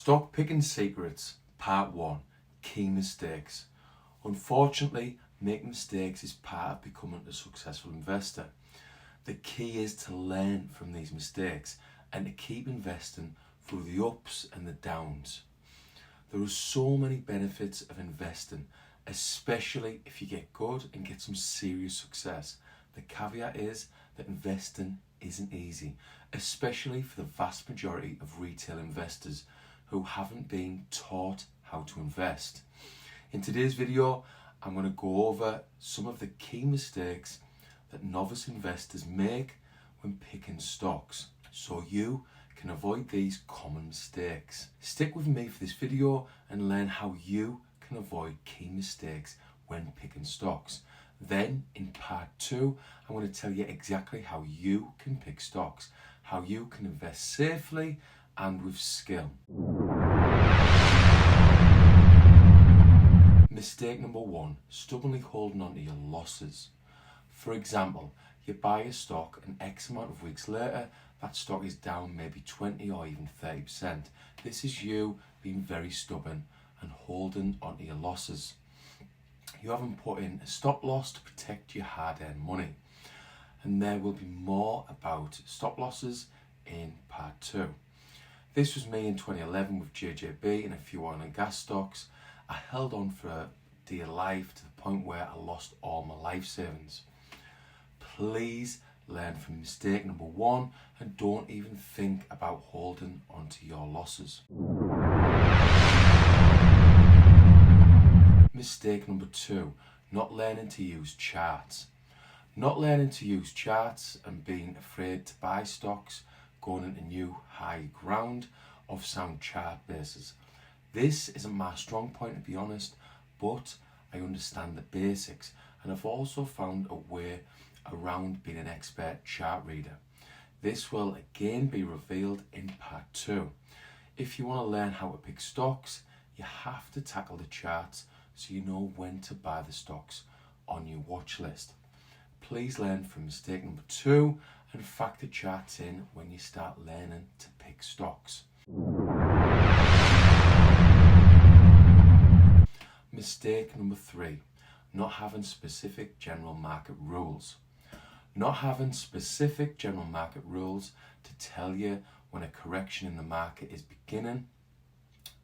Stock Picking Secrets, Part 1, Key Mistakes. Unfortunately, making mistakes is part of becoming a successful investor. The key is to learn from these mistakes and to keep investing through the ups and the downs. There are so many benefits of investing, especially if you get good and get some serious success. The caveat is that investing isn't easy, especially for the vast majority of retail investors who haven't been taught how to invest. In today's video, I'm going to go over some of the key mistakes that novice investors make when picking stocks, so you can avoid these common mistakes. Stick with me for this video and learn how you can avoid key mistakes when picking stocks. Then in part 2, I'm going to tell you exactly how you can pick stocks, how you can invest safely and with skill. Mistake number 1, stubbornly holding on to your losses. For example, you buy a stock and X amount of weeks later, that stock is down maybe 20 or even 30%. This is you being very stubborn and holding onto your losses. You haven't put in a stop loss to protect your hard-earned money. And there will be more about stop losses in part 2. This was me in 2011 with JJB and a few oil and gas stocks. I held on for dear life to the point where I lost all my life savings. Please learn from mistake number 1 and don't even think about holding onto your losses. Mistake number 2, not learning to use charts. Not learning to use charts and being afraid to buy stocks going into new high ground of sound chart bases. This isn't my strong point, to be honest, but I understand the basics and I've also found a way around being an expert chart reader. This will again be revealed in part 2. If you want to learn how to pick stocks, you have to tackle the charts so you know when to buy the stocks on your watch list. Please learn from mistake number 2 and factor charts in when you start learning to pick stocks. Mistake number 3, not having specific general market rules. Not having specific general market rules to tell you when a correction in the market is beginning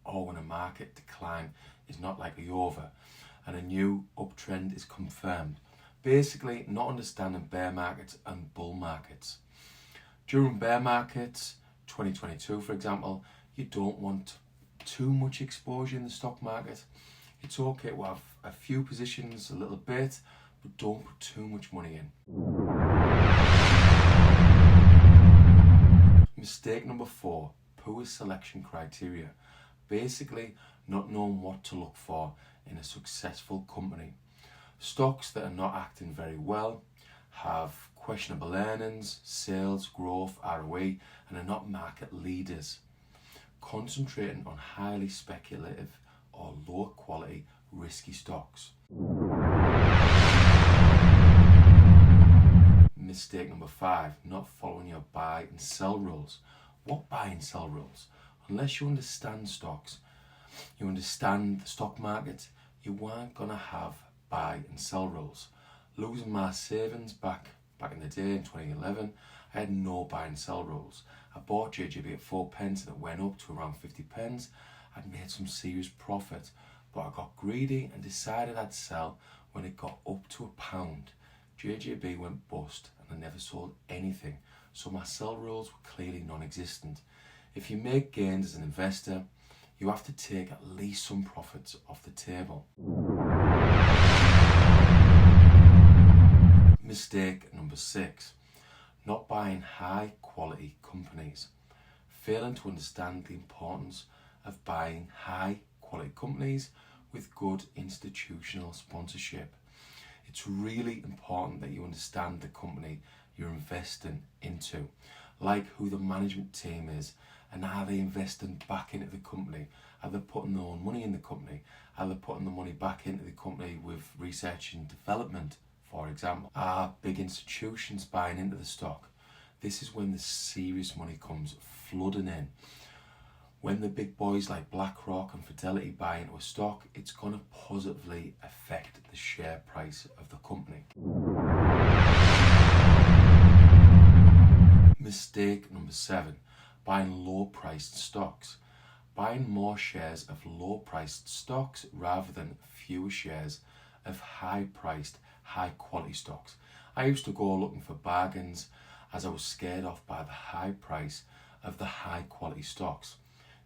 or when a market decline is not likely over and a new uptrend is confirmed. Basically, not understanding bear markets and bull markets. During bear markets, 2022 for example, you don't want too much exposure in the stock market. It's okay to have a few positions, a little bit, but don't put too much money in. Mistake number 4, poor selection criteria. Basically, not knowing what to look for in a successful company. Stocks that are not acting very well, have questionable earnings, sales, growth, ROE, and are not market leaders. Concentrating on highly speculative or low quality risky stocks. Mistake number 5, not following your buy and sell rules. What buy and sell rules? Unless you understand stocks, you understand the stock market, you aren't going to have buy and sell rules. Losing my savings back in the day in 2011, I had no buy and sell rules. I bought JJB at 4 pence and it went up to around 50 pence. I'd made some serious profit, but I got greedy and decided I'd sell when it got up to £1. JJB went bust and I never sold anything, so my sell rules were clearly non-existent. If you make gains as an investor, you have to take at least some profits off the table. Mistake number 6, not buying high quality companies. Failing to understand the importance of buying high quality companies with good institutional sponsorship. It's really important that you understand the company you're investing into, like who the management team is and are they investing back into the company? Are they putting their own money in the company? Are they putting the money back into the company with research and development, for example? Are big institutions buying into the stock? This is when the serious money comes flooding in. When the big boys like BlackRock and Fidelity buy into a stock, it's going to positively affect the share price of the company. Mistake number 7, buying low-priced stocks. Buying more shares of low-priced stocks rather than fewer shares of high-priced, high-quality stocks. I used to go looking for bargains as I was scared off by the high price of the high-quality stocks.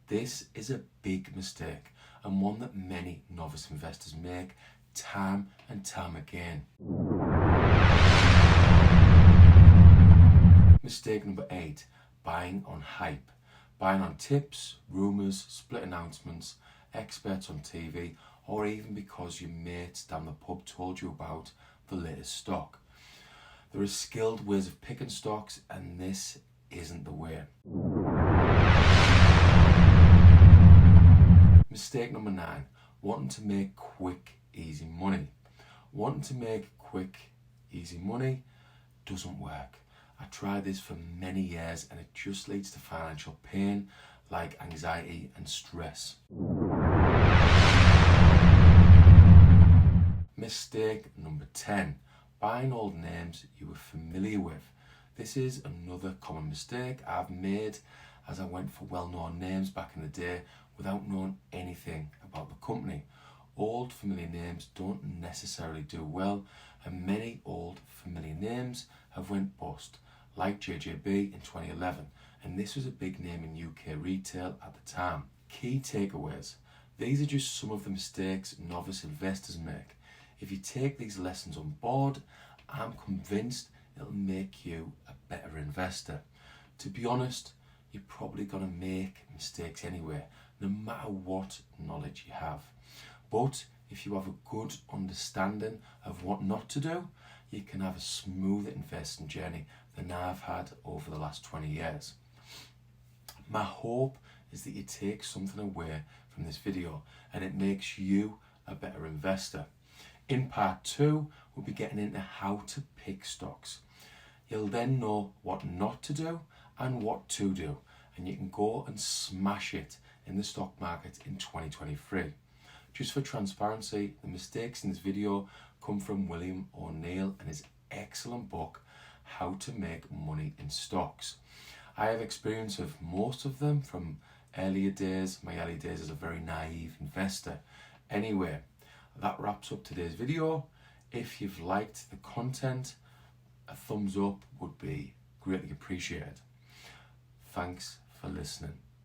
This is a big mistake and one that many novice investors make time and time again. Mistake number 8, buying on hype. Buying on tips, rumours, split announcements, experts on TV, or even because your mates down the pub told you about the latest stock. There are skilled ways of picking stocks, and this isn't the way. Mistake number 9, wanting to make quick, easy money. Wanting to make quick, easy money doesn't work. I tried this for many years and it just leads to financial pain like anxiety and stress. Mistake number 10, buying old names you were familiar with. This is another common mistake I've made as I went for well-known names back in the day without knowing anything about the company. Old familiar names don't necessarily do well, and many old familiar names have went bust, like JJB in 2011, and this was a big name in UK retail at the time. Key takeaways. These are just some of the mistakes novice investors make. If you take these lessons on board, I'm convinced it'll make you a better investor. To be honest, you're probably going to make mistakes anyway, no matter what knowledge you have. But if you have a good understanding of what not to do, you can have a smoother investing journey than I've had over the last 20 years. My hope is that you take something away from this video and it makes you a better investor. In part 2, we'll be getting into how to pick stocks. You'll then know what not to do and what to do, and you can go and smash it in the stock market in 2023. Just for transparency, the mistakes in this video come from William O'Neill and his excellent book, How to Make Money in Stocks. I have experience of most of them from earlier days, my early days as a very naive investor. Anyway, that wraps up today's video. If you've liked the content, a thumbs up would be greatly appreciated. Thanks for listening.